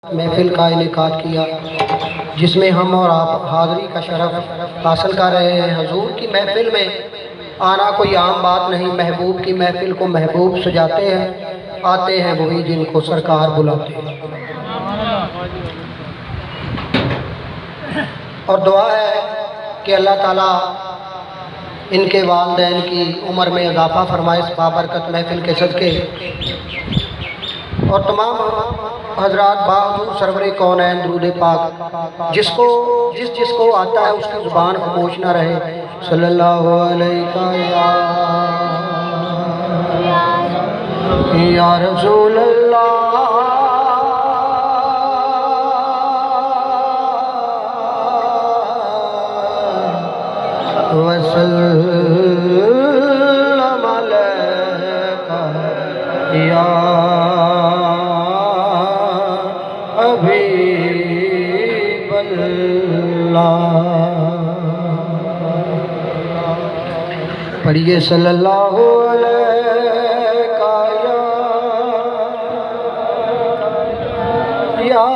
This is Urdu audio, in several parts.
محفل کا انعقاد کیا جس میں ہم اور آپ حاضری کا شرف حاصل کر رہے ہیں۔ حضور کی محفل میں آنا کوئی عام بات نہیں، محبوب کی محفل کو محبوب سجاتے ہیں، آتے ہیں وہی جن کو سرکار بلاتے ہیں۔ اور دعا ہے کہ اللہ تعالیٰ ان کے والدین کی عمر میں اضافہ فرمائے اس بابرکت محفل کے صدقے، اور تمام حضرات بحضور سرور کونین درود پاک جس کو آتا ہے اس کی زبان خاموش نہ رہے۔ صلی اللہ علیہ یا رسول اللہ وسلم علیکہ یا حبیب اللہ۔ پڑھیے صلی اللہ علیہ یا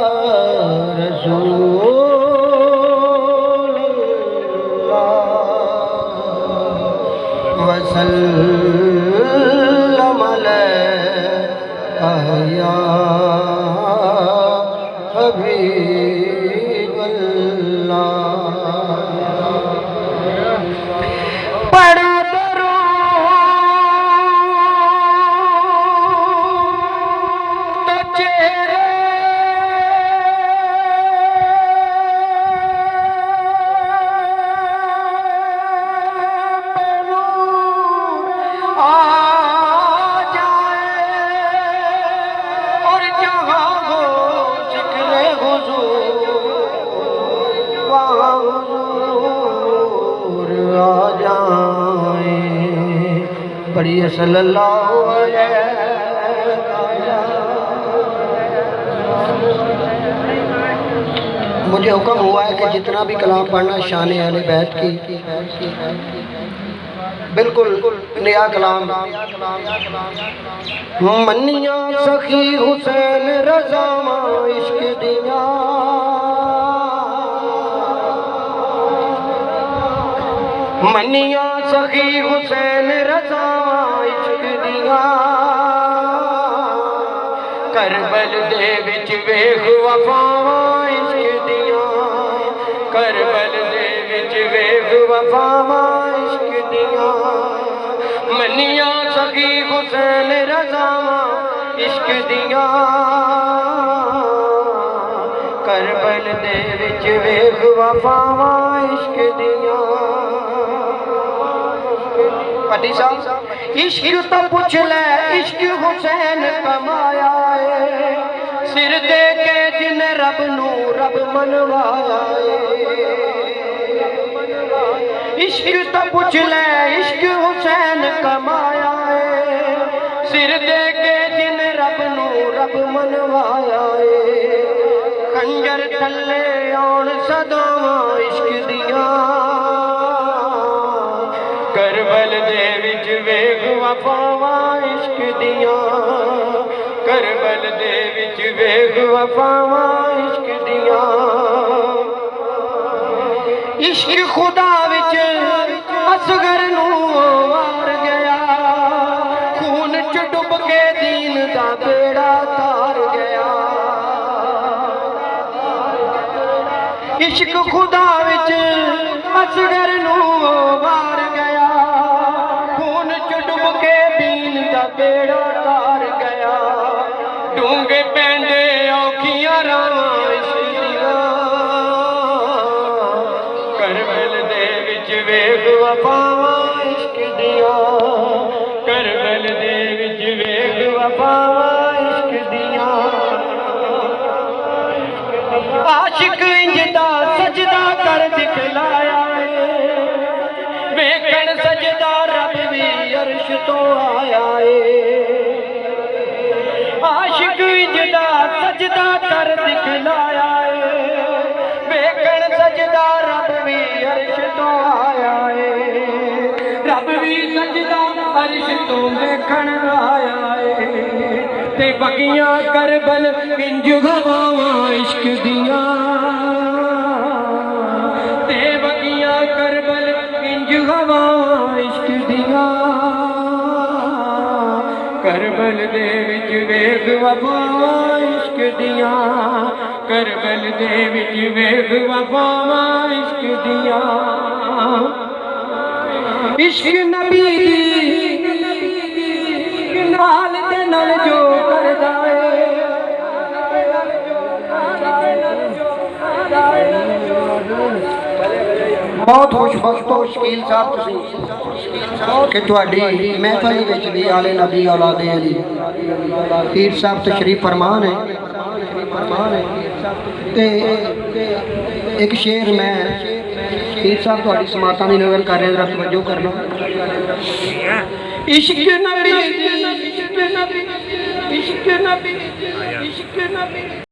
رسول اللہ وسلم علیہ یا حبیب اللہ۔ پڑھیے صلی اللہ علیہ مجھے حکم ہوا ہے کہ جتنا بھی کلام پڑھنا شان اہل بیت کی بالکل نیا کلام۔ منیاں سخی حسین رضا عشق دیا، منیاں سخی حسین رضا عشق دیا، کربل دے وچ ویکھ وفاواں عشق دیا، کربل دے وچ ویکھ وفاواں عشق دیا، منیاں سخی حسین رضا عشق دیا، کربل دے وچ ویکھ وفاواں عشق دیا۔ پٹی صاحب عشق تو پوچھ لے عشق حسین کمایا ہے، سر دے کے جن رب نو رب منوایا ہے۔ عشق تو پوچھ لے عشق حسین کمایا ہے، سر دے کے جن رب نو رب منوایا ہے۔ خنجر تھلے آن صداواں عشق دیا، کربل دے وچ ویکھ وفاواں عشق دیا، کربل دے وچ ویکھ وفاواں عشق دیا۔ عشق خدا وچ اصغر نو مار گیا، خون چ ڈب کے دین دا بیڑا تار گیا۔ عشق خدا وچ اصغر نو مار گیا، خون چ ڈب کے دین دا بیڑا تار گیا۔ ڈونگے پیندے اوکھیاں راواں عشق دیا، کربل دے وچ ویکھ وفاواں عشق دیا، کربل دے وچ ویکھ وفاواں عشق دیا۔ عاشق انج دا سجدہ کر دکھلایا ہے، ویکھن سجدہ رب بھی عرش تو آیا ہے۔ عاشق انج دا سجدہ کر دکھلایا ہے، ویکھن سجدہ رب بھی عرش تو آیا ہے۔ رب بھی سجدہ عرش تو ویکھن آیا ہے۔ تے بگیاں کربل انج ہواواں عشق دیاں تے بگیاں کربل انج ہواواں عشق دیاں کربل دے وچ ویکھ وفاواں عشق دیاں کربل دے وچ ویکھ وفاواں عشق دیاں عشق نبی دی نال تے نال جو کردا اے بہت خوش بخت ہو شکیل صاحب تسی کہ تہاڈی محفل وچ بھی آل نبی اولاد علی پیر صاحب تشریف فرمان ہے تے ایک شعر میں پیر صاحب تہاڈی سماعتاں دی نقل کر رہے ہیں، ذرا توجہ کرنا۔ عشق نبی عشق نبی عشق نبی عشق نبی